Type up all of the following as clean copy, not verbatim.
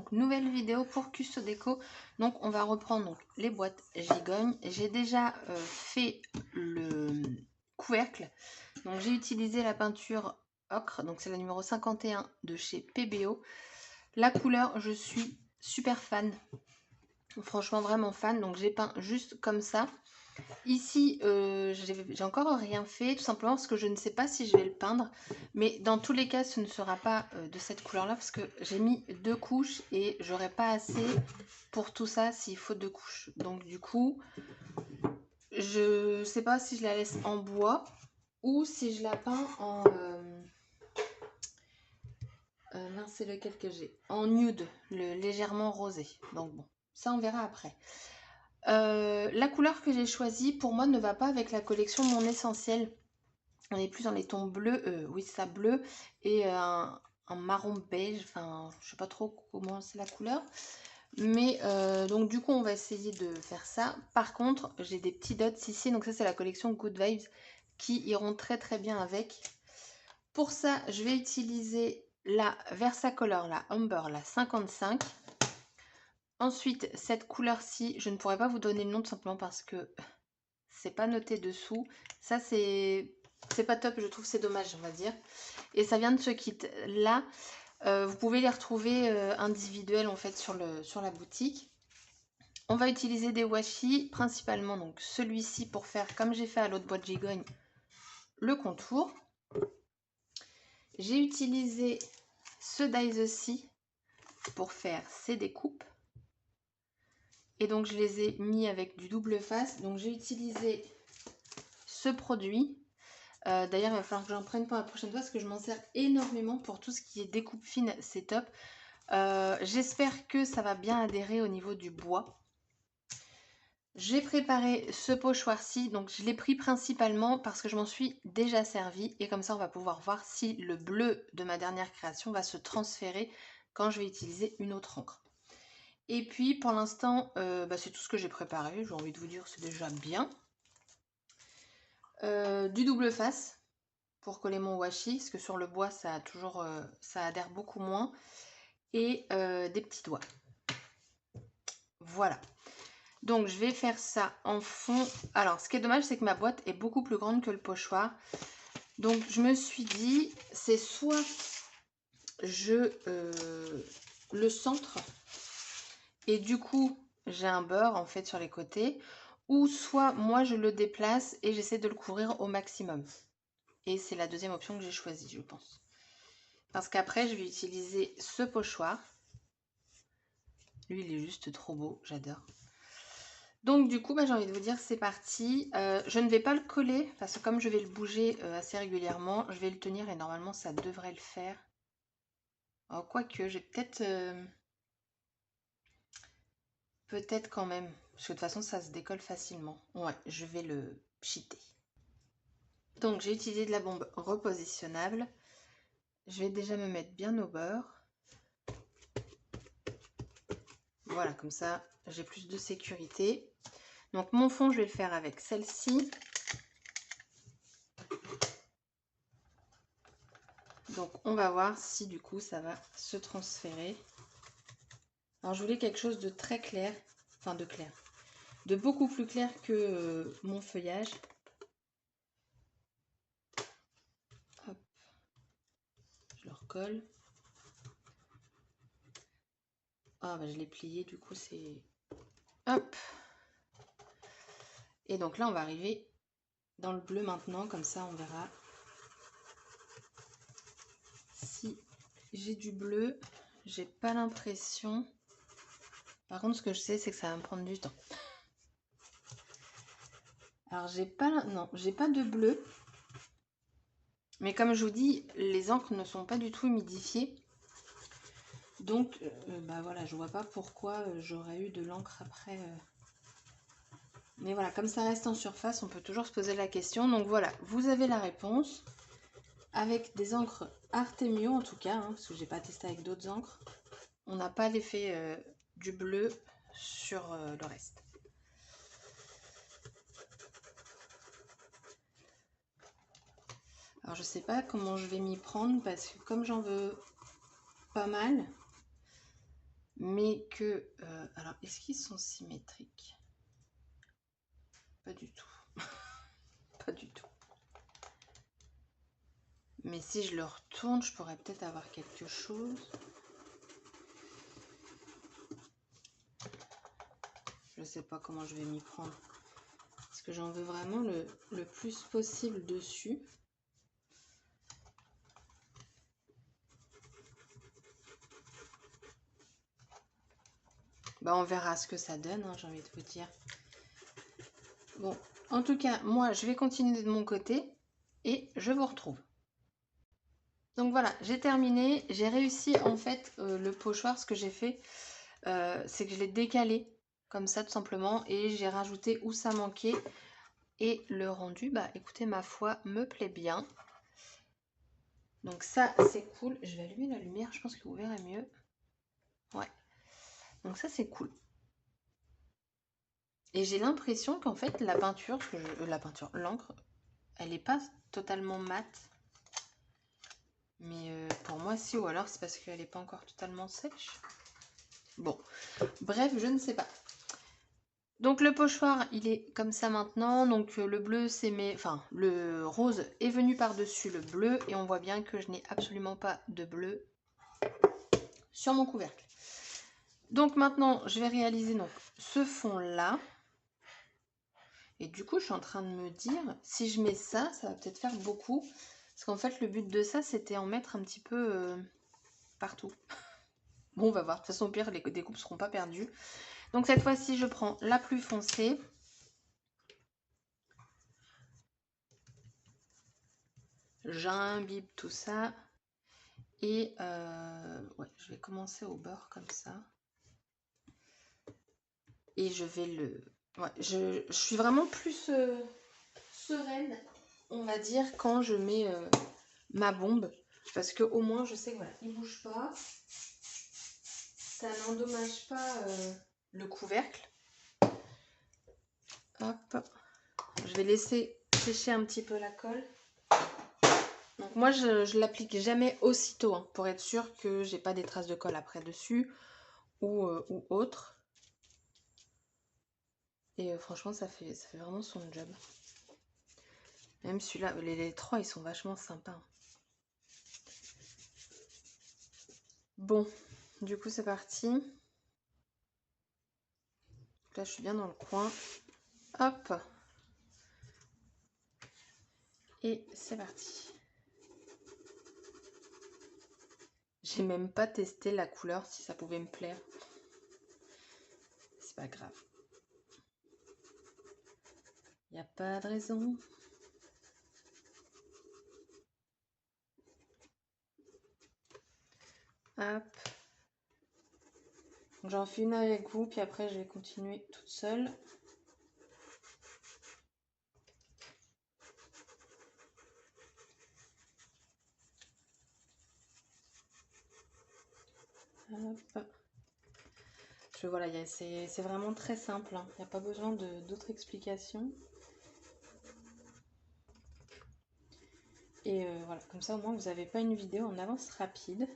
donc nouvelle vidéo pour Custo Déco. Donc on va reprendre donc, les boîtes gigognes. J'ai déjà fait le couvercle. Donc j'ai utilisé la peinture ocre, donc c'est la numéro 51 de chez PBO. La couleur, je suis super fan. Franchement vraiment fan, donc j'ai peint juste comme ça. Ici, j'ai encore rien fait, tout simplement parce que je ne sais pas si je vais le peindre. Mais dans tous les cas, ce ne sera pas de cette couleur-là, parce que j'ai mis 2 couches et j'aurai pas assez pour tout ça s'il faut 2 couches. Donc du coup, je sais pas si je la laisse en bois ou si je la peins en... mince, c'est lequel que j'ai? En nude, le légèrement rosé. Donc bon, ça on verra après. La couleur que j'ai choisie, pour moi, ne va pas avec la collection Mon Essentiel. On est plus dans les tons bleus, oui, ça bleu, et un marron beige, enfin, je sais pas trop comment c'est la couleur. Mais donc du coup, on va essayer de faire ça. Par contre, j'ai des petits dots ici, donc ça c'est la collection Good Vibes, qui iront très très bien avec. Pour ça, je vais utiliser la Versacolor, la Amber, la 55. Ensuite, cette couleur-ci, je ne pourrais pas vous donner le nom tout simplement parce que c'est pas noté dessous. Ça, c'est pas top, je trouve, c'est dommage, on va dire. Et ça vient de ce kit. Là, vous pouvez les retrouver individuels en fait sur la boutique. On va utiliser des washi, principalement donc celui-ci pour faire, comme j'ai fait à l'autre boîte gigogne, le contour. J'ai utilisé ce Dies pour faire ces découpes. Et donc je les ai mis avec du double face. Donc j'ai utilisé ce produit. D'ailleurs, il va falloir que j'en prenne pour la prochaine fois parce que je m'en sers énormément pour tout ce qui est découpe fine, c'est top. J'espère que ça va bien adhérer au niveau du bois. J'ai préparé ce pochoir-ci, donc je l'ai pris principalement parce que je m'en suis déjà servi et comme ça on va pouvoir voir si le bleu de ma dernière création va se transférer quand je vais utiliser une autre encre. Et puis pour l'instant, c'est tout ce que j'ai préparé, j'ai envie de vous dire c'est déjà bien. Du double face pour coller mon washi, parce que sur le bois ça a toujours, ça adhère beaucoup moins. Et des petits doigts. Voilà. Donc je vais faire ça en fond. Alors ce qui est dommage c'est que ma boîte est beaucoup plus grande que le pochoir. Donc je me suis dit c'est soit je le centre et du coup j'ai un beurre en fait sur les côtés, ou soit moi je le déplace et j'essaie de le couvrir au maximum. Et c'est la deuxième option que j'ai choisie, je pense. Parce qu'après je vais utiliser ce pochoir. Lui il est juste trop beau, j'adore. Donc du coup, j'ai envie de vous dire, c'est parti. Je ne vais pas le coller, parce que comme je vais le bouger assez régulièrement, je vais le tenir et normalement ça devrait le faire. Oh, quoique, j'ai peut-être... peut-être quand même, parce que de toute façon ça se décolle facilement. Ouais, je vais le pchiter. Donc j'ai utilisé de la bombe repositionnable. Je vais déjà me mettre bien au beurre. Voilà, comme ça j'ai plus de sécurité. Donc mon fond, je vais le faire avec celle-ci. Donc on va voir si du coup ça va se transférer. Alors je voulais quelque chose de très clair, enfin de clair, de beaucoup plus clair que mon feuillage. Hop, je le recolle. Ah bah je l'ai plié, du coup c'est... Hop. Et donc là on va arriver dans le bleu maintenant, comme ça on verra si j'ai du bleu. J'ai pas l'impression. Par contre ce que je sais c'est que ça va me prendre du temps. Alors j'ai pas... Non, j'ai pas de bleu. Mais comme je vous dis, les encres ne sont pas du tout humidifiées. Donc, voilà, je vois pas pourquoi j'aurais eu de l'encre après. Mais voilà, comme ça reste en surface, on peut toujours se poser la question. Donc voilà, vous avez la réponse. Avec des encres Artemio en tout cas, parce que j'ai pas testé avec d'autres encres. On n'a pas l'effet du bleu sur le reste. Alors je sais pas comment je vais m'y prendre parce que comme j'en veux pas mal, mais que... alors, est-ce qu'ils sont symétriques? Pas du tout. Pas du tout. Mais si je le retourne, je pourrais peut-être avoir quelque chose. Je sais pas comment je vais m'y prendre. Parce que j'en veux vraiment le plus possible dessus. Bah, on verra ce que ça donne, hein, j'ai envie de vous dire. Bon, en tout cas, moi, je vais continuer de mon côté et je vous retrouve. Donc voilà, j'ai terminé. J'ai réussi, en fait, le pochoir, ce que j'ai fait, c'est que je l'ai décalé, comme ça, tout simplement, et j'ai rajouté où ça manquait. Et le rendu, bah, écoutez, ma foi, me plaît bien. Donc ça, c'est cool. Je vais allumer la lumière, je pense que vous verrez mieux. Ouais. Donc ça, c'est cool. Et j'ai l'impression qu'en fait, la peinture, l'encre, elle n'est pas totalement mate. Mais pour moi, si, ou alors c'est parce qu'elle n'est pas encore totalement sèche. Bon, bref, je ne sais pas. Donc le pochoir, il est comme ça maintenant. Donc le bleu, le rose est venu par-dessus le bleu. Et on voit bien que je n'ai absolument pas de bleu sur mon couvercle. Donc maintenant, je vais réaliser donc, ce fond-là. Et du coup, je suis en train de me dire, si je mets ça, ça va peut-être faire beaucoup. Parce qu'en fait, le but de ça, c'était en mettre un petit peu partout. Bon, on va voir. De toute façon, au pire, les découpes ne seront pas perdues. Donc cette fois-ci, je prends la plus foncée. J'imbibe tout ça. Et ouais, je vais commencer au bord comme ça. Et je vais le... Ouais, je suis vraiment plus sereine, on va dire, quand je mets ma bombe. Parce que au moins, je sais que voilà, il ne bouge pas. Ça n'endommage pas le couvercle. Hop. Je vais laisser sécher un petit peu la colle. Donc moi, je l'applique jamais aussitôt, hein, pour être sûr que j'ai pas des traces de colle après dessus ou autre. Et franchement, ça fait vraiment son job. Même celui-là, les trois, ils sont vachement sympas. Bon, du coup, c'est parti. Là, je suis bien dans le coin. Hop. Et c'est parti. J'ai même pas testé la couleur, si ça pouvait me plaire. C'est pas grave. Il n'y a pas de raison. Hop. J'en fais une avec vous, puis après je vais continuer toute seule. Hop. Voilà, c'est vraiment très simple, hein. Il n'y a pas besoin d'autres explications. Et voilà, comme ça au moins vous n'avez pas une vidéo en avance rapide,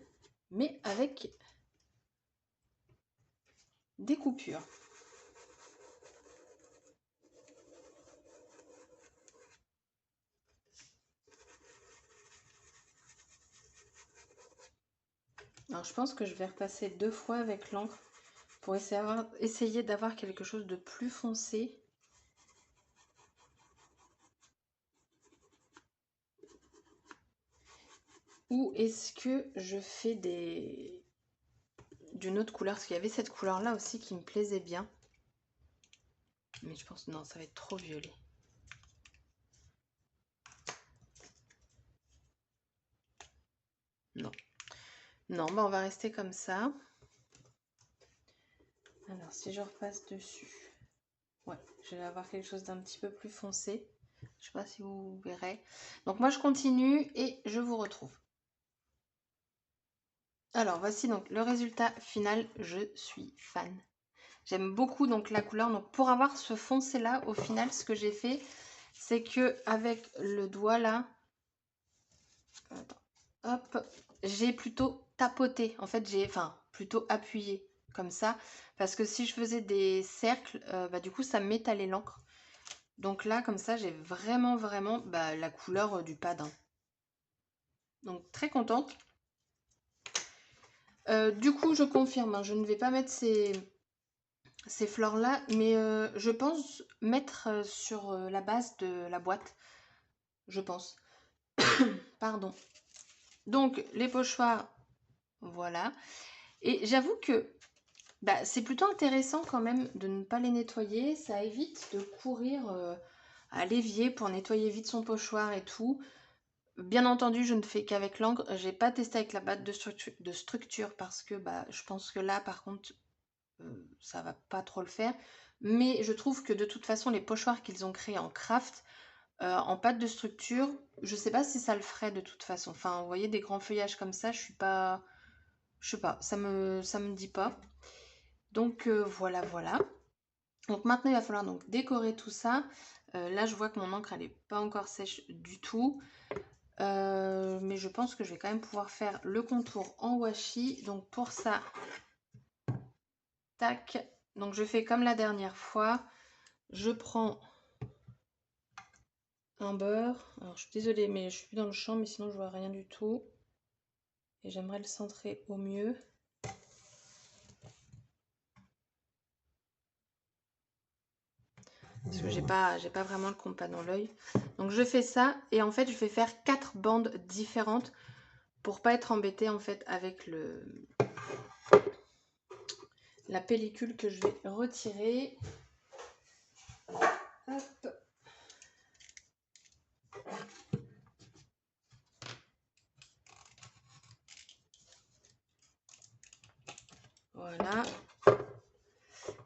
mais avec des coupures. Alors je pense que je vais repasser 2 fois avec l'encre pour essayer d'avoir quelque chose de plus foncé. Ou est-ce que je fais d'une autre couleur? Parce qu'il y avait cette couleur-là aussi qui me plaisait bien. Mais je pense, non, ça va être trop violet. Non. Non, bah on va rester comme ça. Alors, si je repasse dessus, ouais, je vais avoir quelque chose d'un petit peu plus foncé. Je sais pas si vous verrez. Donc moi, je continue et je vous retrouve. Alors, voici donc le résultat final. Je suis fan. J'aime beaucoup donc la couleur. Donc, pour avoir ce foncé-là, au final, ce que j'ai fait, c'est que avec le doigt là, attends, hop, j'ai plutôt tapoté. En fait, plutôt appuyé. comme ça, parce que si je faisais des cercles, bah, du coup ça m'étalait l'encre. Donc là, comme ça, j'ai vraiment, vraiment bah, la couleur du pad, hein. Donc très contente. Du coup, je confirme, hein, je ne vais pas mettre ces fleurs-là, mais je pense mettre sur la base de la boîte, je pense. Pardon. Donc, les pochoirs, voilà. Et j'avoue que bah, c'est plutôt intéressant quand même de ne pas les nettoyer. Ça évite de courir à l'évier pour nettoyer vite son pochoir et tout. Bien entendu, je ne fais qu'avec l'encre. J'ai pas testé avec la batte de structure parce que bah, je pense que là, par contre, ça va pas trop le faire. Mais je trouve que de toute façon, les pochoirs qu'ils ont créés en craft, en pâte de structure, je sais pas si ça le ferait de toute façon. Enfin, vous voyez, des grands feuillages comme ça, je suis pas... Je sais pas, ça me dit pas. Donc voilà, voilà. Donc maintenant, il va falloir donc décorer tout ça. Là, je vois que mon encre, elle n'est pas encore sèche du tout. Mais je pense que je vais quand même pouvoir faire le contour en washi. Donc pour ça, tac. Donc je fais comme la dernière fois. Je prends un beurre. Alors je suis désolée, mais je suis plus dans le champ, mais sinon je vois rien du tout. Et j'aimerais le centrer au mieux. Parce que j'ai pas vraiment le compas dans l'œil. Donc je fais ça et en fait je vais faire 4 bandes différentes pour pas être embêtée en fait avec la pellicule que je vais retirer. Hop. Voilà.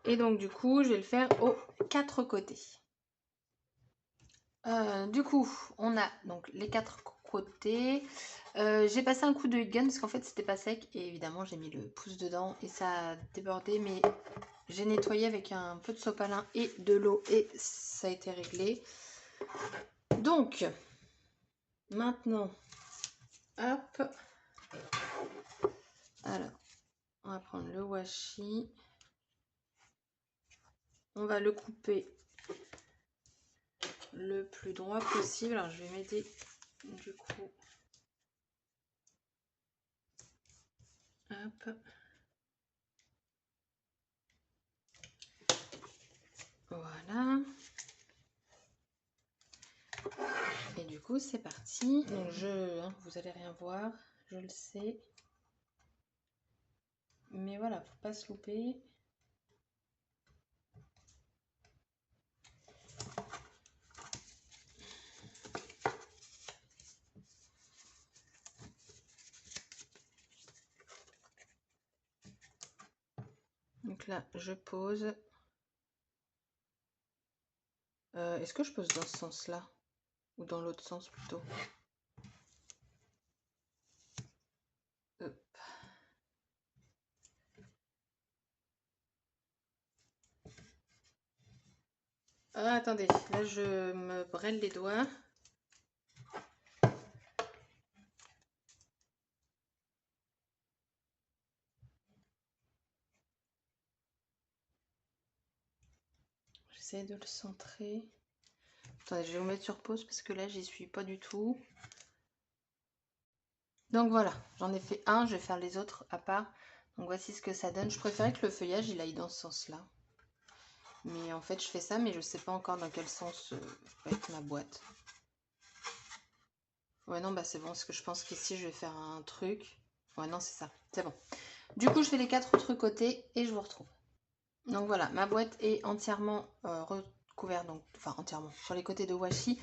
Et donc du coup je vais le faire aux 4 côtés. Du coup on a donc les 4 côtés. J'ai passé un coup de heat gun parce qu'en fait c'était pas sec et évidemment j'ai mis le pouce dedans et ça a débordé, mais j'ai nettoyé avec un peu de sopalin et de l'eau et ça a été réglé. Donc maintenant, hop, alors on va prendre le washi, on va le couper le plus droit possible. Alors je vais m'aider du coup, hop. Voilà. Et du coup, c'est parti. Donc, vous allez rien voir, je le sais. Mais voilà, faut pas se louper. Donc là, je pose. Est-ce que je pose dans ce sens-là? Ou dans l'autre sens plutôt? Hop. Ah, attendez, là je me brêle les doigts. J'essaie de le centrer. Attendez, je vais vous mettre sur pause parce que là j'y suis pas du tout. Donc voilà, j'en ai fait un, je vais faire les autres à part. Donc voici ce que ça donne. Je préférais que le feuillage il aille dans ce sens-là. Mais en fait je fais ça, mais je sais pas encore dans quel sens va être ma boîte. Ouais non bah c'est bon, parce que je pense qu'ici je vais faire un truc. Ouais non c'est ça, c'est bon. Du coup je fais les 4 autres côtés et je vous retrouve. Donc voilà, ma boîte est entièrement recouverte, donc, enfin entièrement, sur les côtés de washi.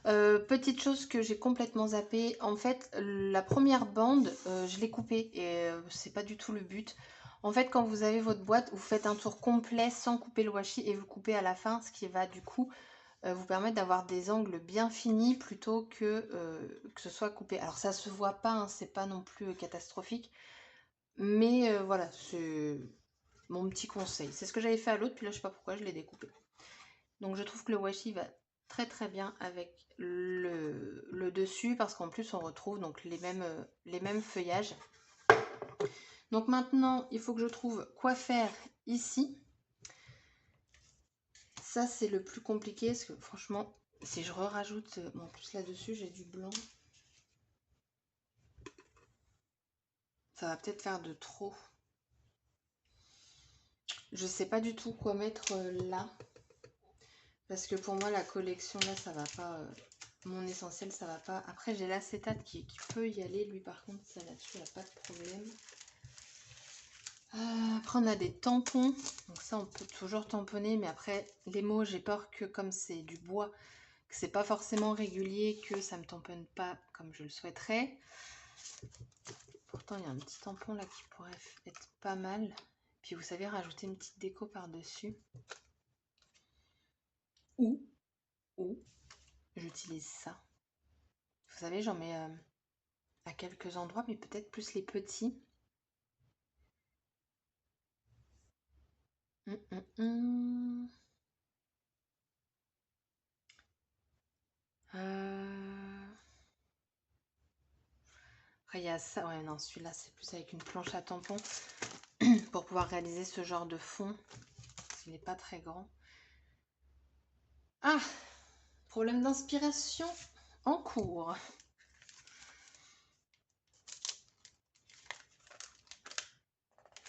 Petite chose que j'ai complètement zappé, en fait la première bande, je l'ai coupée et c'est pas du tout le but. En fait quand vous avez votre boîte, vous faites un tour complet sans couper le washi et vous coupez à la fin, ce qui va du coup vous permettre d'avoir des angles bien finis plutôt que ce soit coupé. Alors ça se voit pas, hein, c'est pas non plus catastrophique, mais voilà, c'est mon petit conseil. C'est ce que j'avais fait à l'autre, puis là je sais pas pourquoi je l'ai découpé. Donc je trouve que le washi va très très bien avec le dessus, parce qu'en plus on retrouve donc les mêmes feuillages. Donc maintenant, il faut que je trouve quoi faire ici. Ça, c'est le plus compliqué parce que franchement, si je rajoute, bon, en plus là-dessus, j'ai du blanc. Ça va peut-être faire de trop. Je sais pas du tout quoi mettre là. Parce que pour moi, la collection, là, ça va pas. Mon essentiel, ça va pas. Après, j'ai l'acétate qui peut y aller. Lui, par contre, ça là-dessus, il n'y a pas de problème. Après, on a des tampons. Donc ça, on peut toujours tamponner. Mais après, les mots, j'ai peur que comme c'est du bois, que c'est pas forcément régulier, que ça me tamponne pas comme je le souhaiterais. Pourtant, il y a un petit tampon là qui pourrait être pas mal. Puis, vous savez, rajouter une petite déco par-dessus. Ou j'utilise ça. Vous savez, j'en mets à quelques endroits, mais peut-être plus les petits. Après, il y a ça. Ouais, non, celui-là, c'est plus avec une planche à tampons pour pouvoir réaliser ce genre de fond. Il n'est pas très grand. Ah! Problème d'inspiration en cours.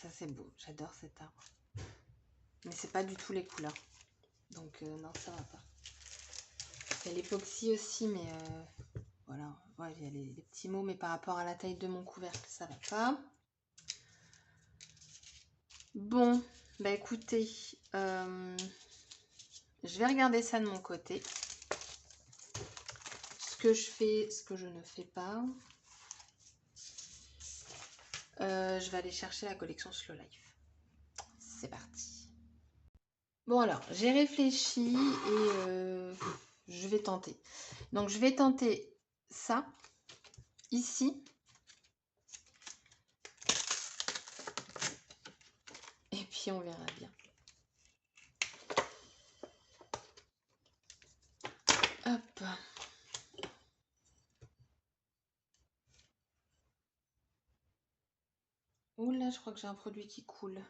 Ça, c'est beau. J'adore cet arbre. Mais c'est pas du tout les couleurs. Donc, non, ça va pas. Il y a l'époxy aussi, mais voilà. Ouais, il y a les petits mots, mais par rapport à la taille de mon couvercle, ça va pas. Bon, bah écoutez, je vais regarder ça de mon côté. Ce que je fais, ce que je ne fais pas. Je vais aller chercher la collection Slow Life. C'est parti. Bon alors, j'ai réfléchi et je vais tenter. Donc je vais tenter ça, ici. Et puis on verra bien. Hop. Oula, je crois que j'ai un produit qui coule.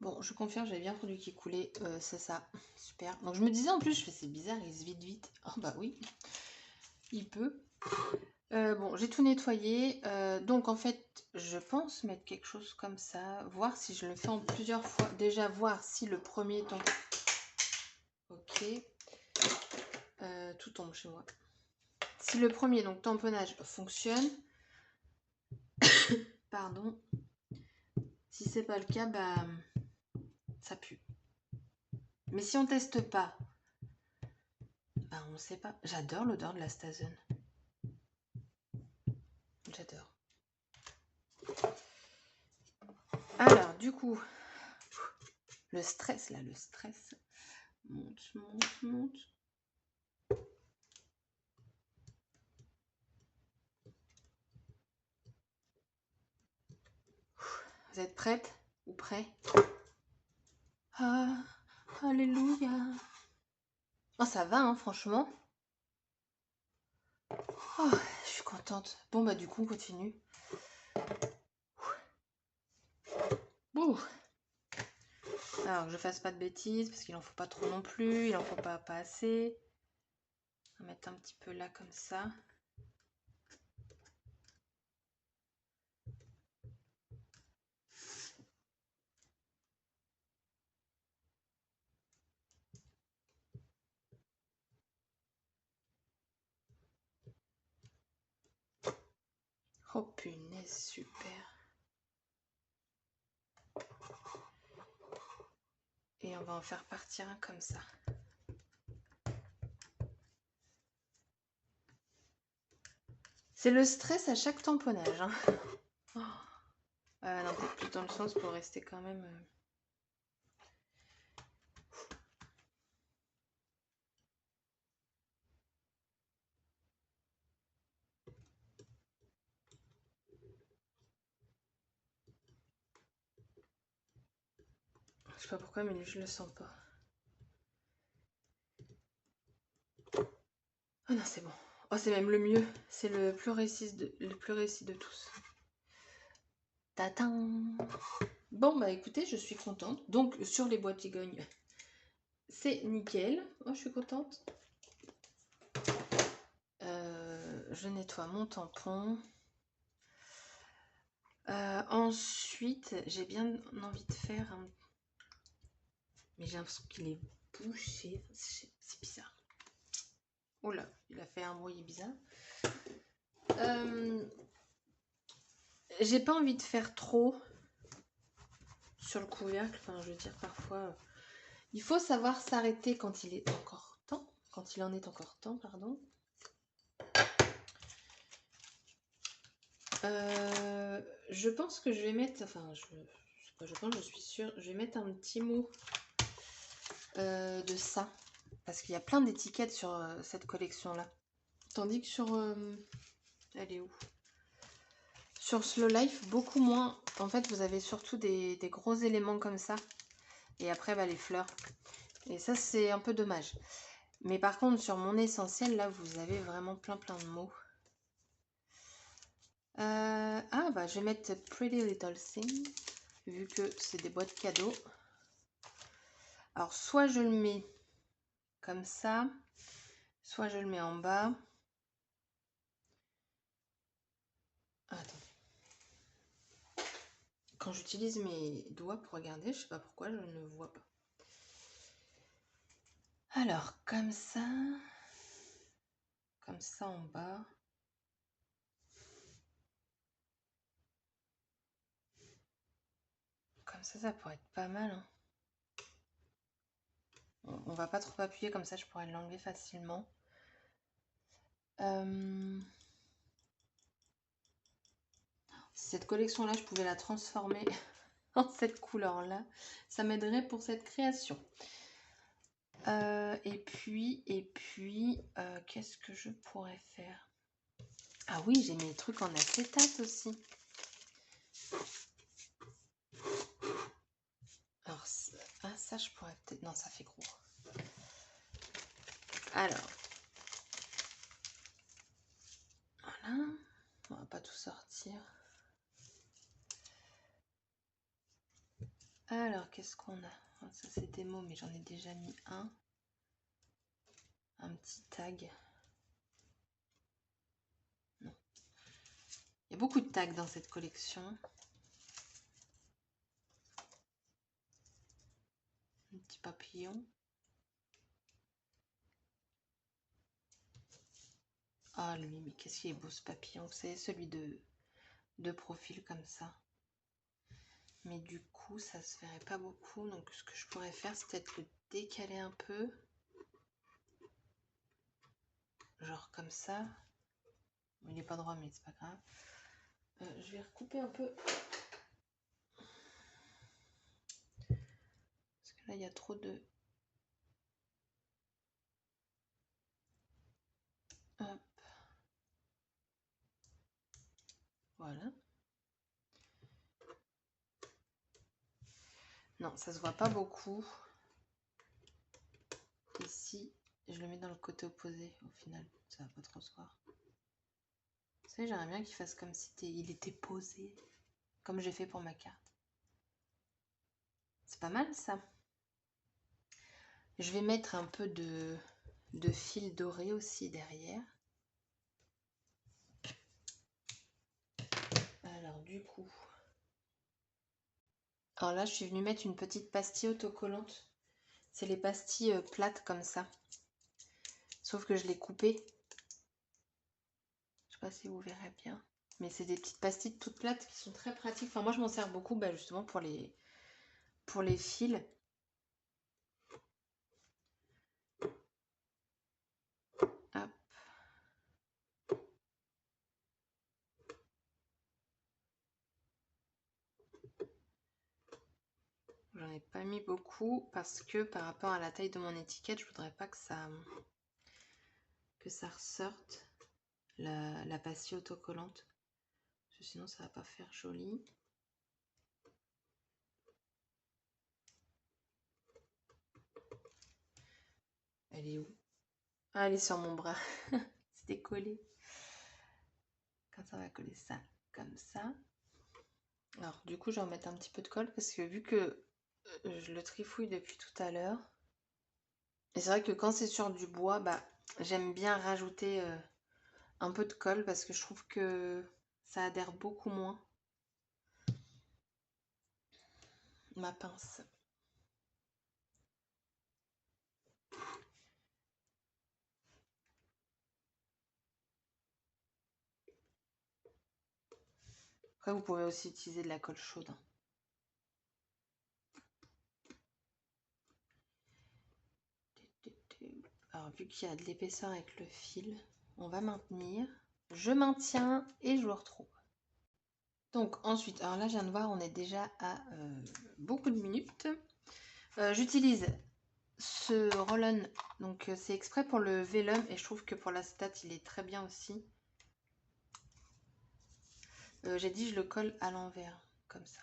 Bon, je confirme, j'avais bien un produit qui coulait. C'est ça. Super. Donc je me disais en plus, je fais c'est bizarre, il se vide vite. Oh bah oui, il peut. Bon, j'ai tout nettoyé. Donc en fait, je pense mettre quelque chose comme ça. Voir si je le fais en plusieurs fois. Déjà voir si le premier temps... Ok. Tout tombe chez moi. Si le premier, donc tamponnage, fonctionne. Pardon. Si c'est pas le cas, bah ça pue. Mais si on teste pas, bah on sait pas. J'adore l'odeur de la Stazone. J'adore. Alors, du coup, le stress là, le stress. Monte, monte, monte. Vous êtes prête ou prêt? Ah, alléluia. Oh, ça va, hein, franchement. Oh, je suis contente. Bon, bah, du coup, on continue. Ouh. Alors, que je fasse pas de bêtises, parce qu'il en faut pas trop non plus. Il en faut pas assez. On va mettre un petit peu là, comme ça. Oh, punaise, super. Et on va en faire partir un comme ça. C'est le stress à chaque tamponnage. Hein. Oh. Non, peut-être plus dans le sens pour rester quand même... Je sais pas pourquoi, mais lui, je le sens pas. Oh non, c'est bon. Oh, c'est même le mieux. C'est le plus réussi de tous. Tatin! Bon, bah écoutez, je suis contente. Donc, sur les boîtes Gigogne, c'est nickel. Oh, je suis contente. Je nettoie mon tampon. Ensuite, j'ai bien envie de faire un... Mais j'ai l'impression qu'il est bouché. C'est bizarre. Oh là, il a fait un bruit bizarre. J'ai pas envie de faire trop sur le couvercle. Enfin, je veux dire, parfois, il faut savoir s'arrêter quand il est encore temps. Quand il en est encore temps, pardon. Je pense que je vais mettre... Enfin, je suis sûre. Je vais mettre un petit mot de ça. Parce qu'il y a plein d'étiquettes sur cette collection-là. Tandis que sur... elle est où? Sur Slow Life, beaucoup moins. En fait, vous avez surtout des gros éléments comme ça. Et après, bah, les fleurs. Et ça, c'est un peu dommage. Mais par contre, sur mon essentiel, là, vous avez vraiment plein de mots. Ah, bah, je vais mettre Pretty Little Thing. Vu que c'est des boîtes cadeaux. Alors, soit je le mets comme ça. Soit je le mets en bas. Attends. Quand j'utilise mes doigts pour regarder, je sais pas pourquoi je ne vois pas. Alors, comme ça en bas. Comme ça pourrait être pas mal. Hein. On va pas trop appuyer, comme ça je pourrais l'enlever facilement. Si cette collection-là, je pouvais la transformer en cette couleur-là, ça m'aiderait pour cette création. Et puis, qu'est-ce que je pourrais faire? Ah oui, j'ai mes trucs en acétate aussi. Alors, ça, je pourrais peut-être... Non, ça fait gros. Alors, voilà. On va pas tout sortir. Alors, qu'est-ce qu'on a? Ça, c'est des mots, mais j'en ai déjà mis un. Un petit tag. Non. Il y a beaucoup de tags dans cette collection. Un petit papillon. Ah, lui, mais qu'est-ce qu'il est beau ce papillon. Vous savez, celui de profil comme ça. Mais du coup, ça se verrait pas beaucoup. Donc, ce que je pourrais faire, c'est peut-être le décaler un peu. Genre comme ça. Il n'est pas droit, mais c'est pas grave. Je vais recouper un peu. Parce que là, il y a trop de... Hop. Voilà. Non, ça se voit pas beaucoup. Ici, je le mets dans le côté opposé au final. Ça va pas trop se voir. Vous savez, j'aimerais bien qu'il fasse comme si il était posé. Comme j'ai fait pour ma carte. C'est pas mal ça. Je vais mettre un peu de fil doré aussi derrière. Alors du coup... Alors là, je suis venue mettre une petite pastille autocollante. C'est les pastilles plates comme ça. Sauf que je l'ai coupée. Je sais pas si vous verrez bien. Mais c'est des petites pastilles toutes plates qui sont très pratiques. Enfin, moi, je m'en sers beaucoup justement pour les fils. Hop. J'en ai pas mis beaucoup parce que par rapport à la taille de mon étiquette, je voudrais pas que ça ressorte la pastille autocollante. Parce que sinon, ça va pas faire joli. Elle est où? Ah, elle est sur mon bras. C'était collé. Quand on va coller ça comme ça. Alors du coup je vais en mettre un petit peu de colle parce que vu que je le trifouille depuis tout à l'heure. Et c'est vrai que quand c'est sur du bois, bah j'aime bien rajouter un peu de colle parce que je trouve que ça adhère beaucoup moins. Ma pince. Après vous pouvez aussi utiliser de la colle chaude. Alors vu qu'il y a de l'épaisseur avec le fil, on va maintenir. Je maintiens et je vous retrouve. Donc ensuite, alors là je viens de voir, on est déjà à beaucoup de minutes. J'utilise ce roll-on, donc c'est exprès pour le vélum et je trouve que pour l'acétate il est très bien aussi. J'ai dit je le colle à l'envers, comme ça.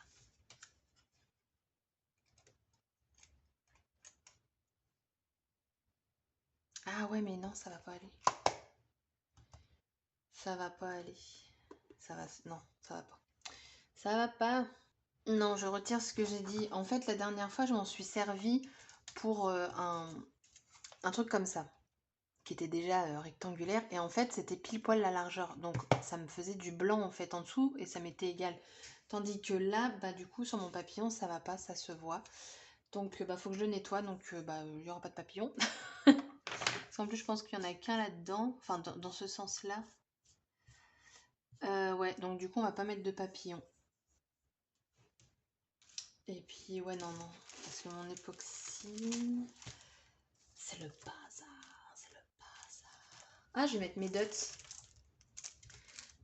Ah ouais mais non ça va pas aller. Ça va pas aller. Ça va... Non, ça va pas. Ça va pas. Non, je retire ce que j'ai dit. En fait, la dernière fois, je m'en suis servi pour un truc comme ça, qui était déjà rectangulaire. Et en fait, c'était pile poil la largeur. Donc, ça me faisait du blanc en fait en dessous et ça m'était égal. Tandis que là, bah du coup, sur mon papillon, ça va pas, ça se voit. Donc, bah faut que je le nettoie. Donc, bah il n'y aura pas de papillon. Parce qu'en plus, je pense qu'il y en a qu'un là-dedans. Enfin, dans ce sens-là. Ouais, donc du coup, on va pas mettre de papillon. Et puis, ouais, non, non. Parce que mon époxy, c'est le bazar. C'est le bazar. Ah, je vais mettre mes dots.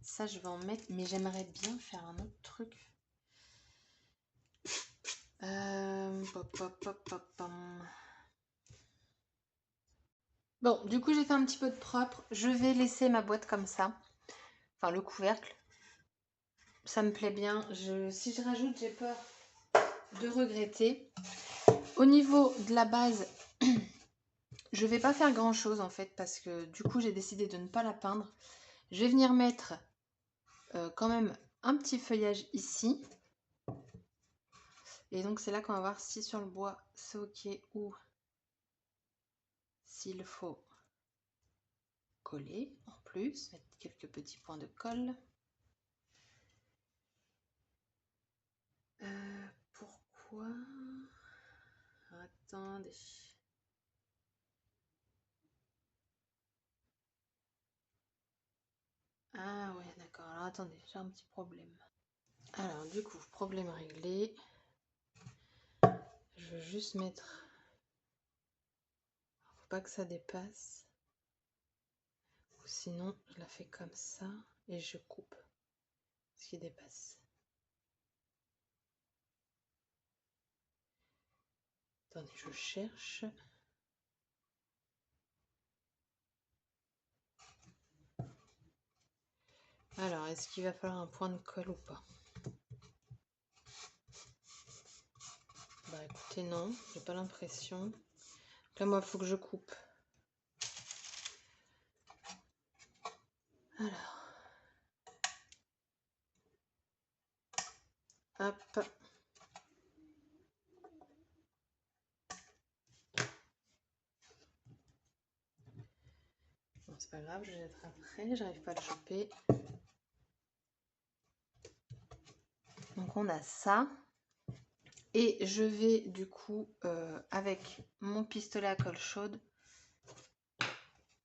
Ça, je vais en mettre. Mais j'aimerais bien faire un autre truc. Bon, du coup, j'ai fait un petit peu de propre. Je vais laisser ma boîte comme ça. Enfin, le couvercle. Ça me plaît bien. Si je rajoute, j'ai peur de regretter. Au niveau de la base, je vais pas faire grand chose en fait parce que du coup j'ai décidé de ne pas la peindre. Je vais venir mettre quand même un petit feuillage ici. Et donc c'est là qu'on va voir si sur le bois c'est ok ou s'il faut coller en plus, mettre quelques petits points de colle. Pourquoi? Attendez. Ah ouais, d'accord. Alors attendez, j'ai un petit problème. Alors du coup, problème réglé. Je veux juste mettre... Faut pas que ça dépasse. Ou sinon, je la fais comme ça et je coupe ce qui dépasse. Attendez, je cherche. Alors, est-ce qu'il va falloir un point de colle ou pas? Bah écoutez, non, j'ai pas l'impression. Là, moi, il faut que je coupe. Alors. Hop. Bon, c'est pas grave, je vais être après, j'arrive pas à le choper. Donc on a ça. Et je vais du coup, avec mon pistolet à colle chaude,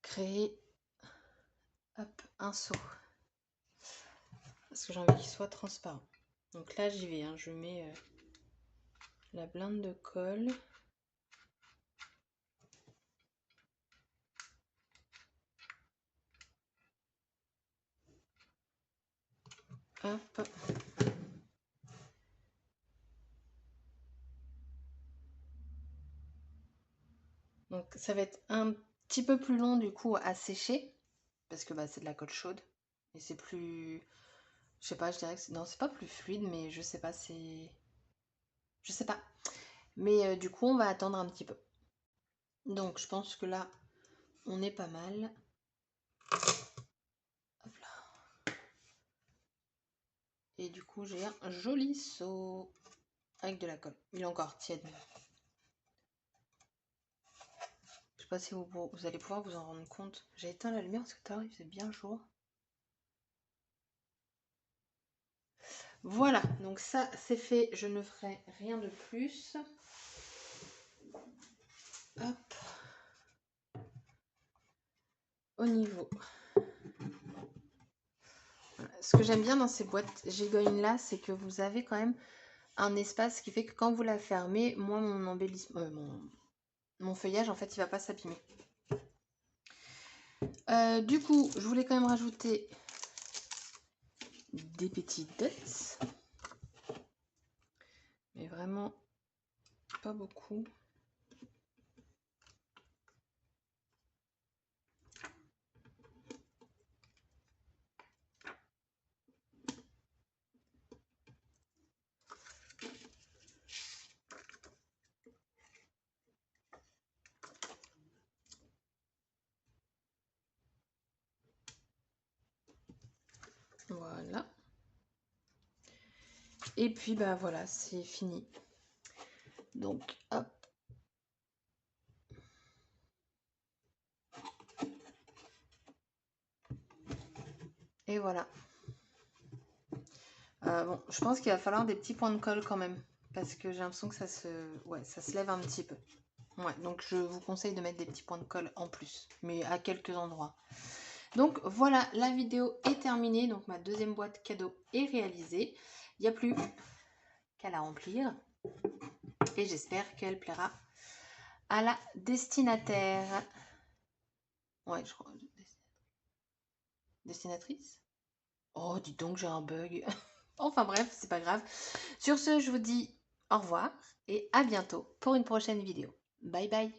créer hop, un seau. Parce que j'ai envie qu'il soit transparent. Donc là j'y vais, hein, je mets la blinde de colle. Hop. Donc ça va être un petit peu plus long du coup à sécher. Parce que bah, c'est de la colle chaude. Et c'est plus... Je sais pas, je dirais que... Non, c'est pas plus fluide, mais je sais pas, c'est... Je sais pas. Mais du coup, on va attendre un petit peu. Donc je pense que là, on est pas mal. Hop là. Et du coup, j'ai un joli seau avec de la colle. Il est encore tiède. Je sais pas si vous allez pouvoir vous en rendre compte. J'ai éteint la lumière parce que tout à l'heure, il faisait bien jour. Voilà, donc ça c'est fait, je ne ferai rien de plus. Hop. Au niveau. Voilà. Ce que j'aime bien dans ces boîtes Gégogne là, c'est que vous avez quand même un espace qui fait que quand vous la fermez, moi mon embellissement, mon feuillage en fait il va pas s'abîmer. Du coup, je voulais quand même rajouter des petits dots. Mais vraiment pas beaucoup. Voilà. Et puis bah voilà, c'est fini. Donc hop. Et voilà. Bon, je pense qu'il va falloir des petits points de colle quand même. Parce que j'ai l'impression que ça se lève un petit peu. Ouais, donc je vous conseille de mettre des petits points de colle en plus. Mais à quelques endroits. Donc voilà, la vidéo est terminée. Donc ma deuxième boîte cadeau est réalisée. Il n'y a plus qu'à la remplir. Et j'espère qu'elle plaira à la destinataire. Ouais, je crois. Destinatrice? Oh, dis donc, j'ai un bug. Enfin bref, c'est pas grave. Sur ce, je vous dis au revoir et à bientôt pour une prochaine vidéo. Bye bye.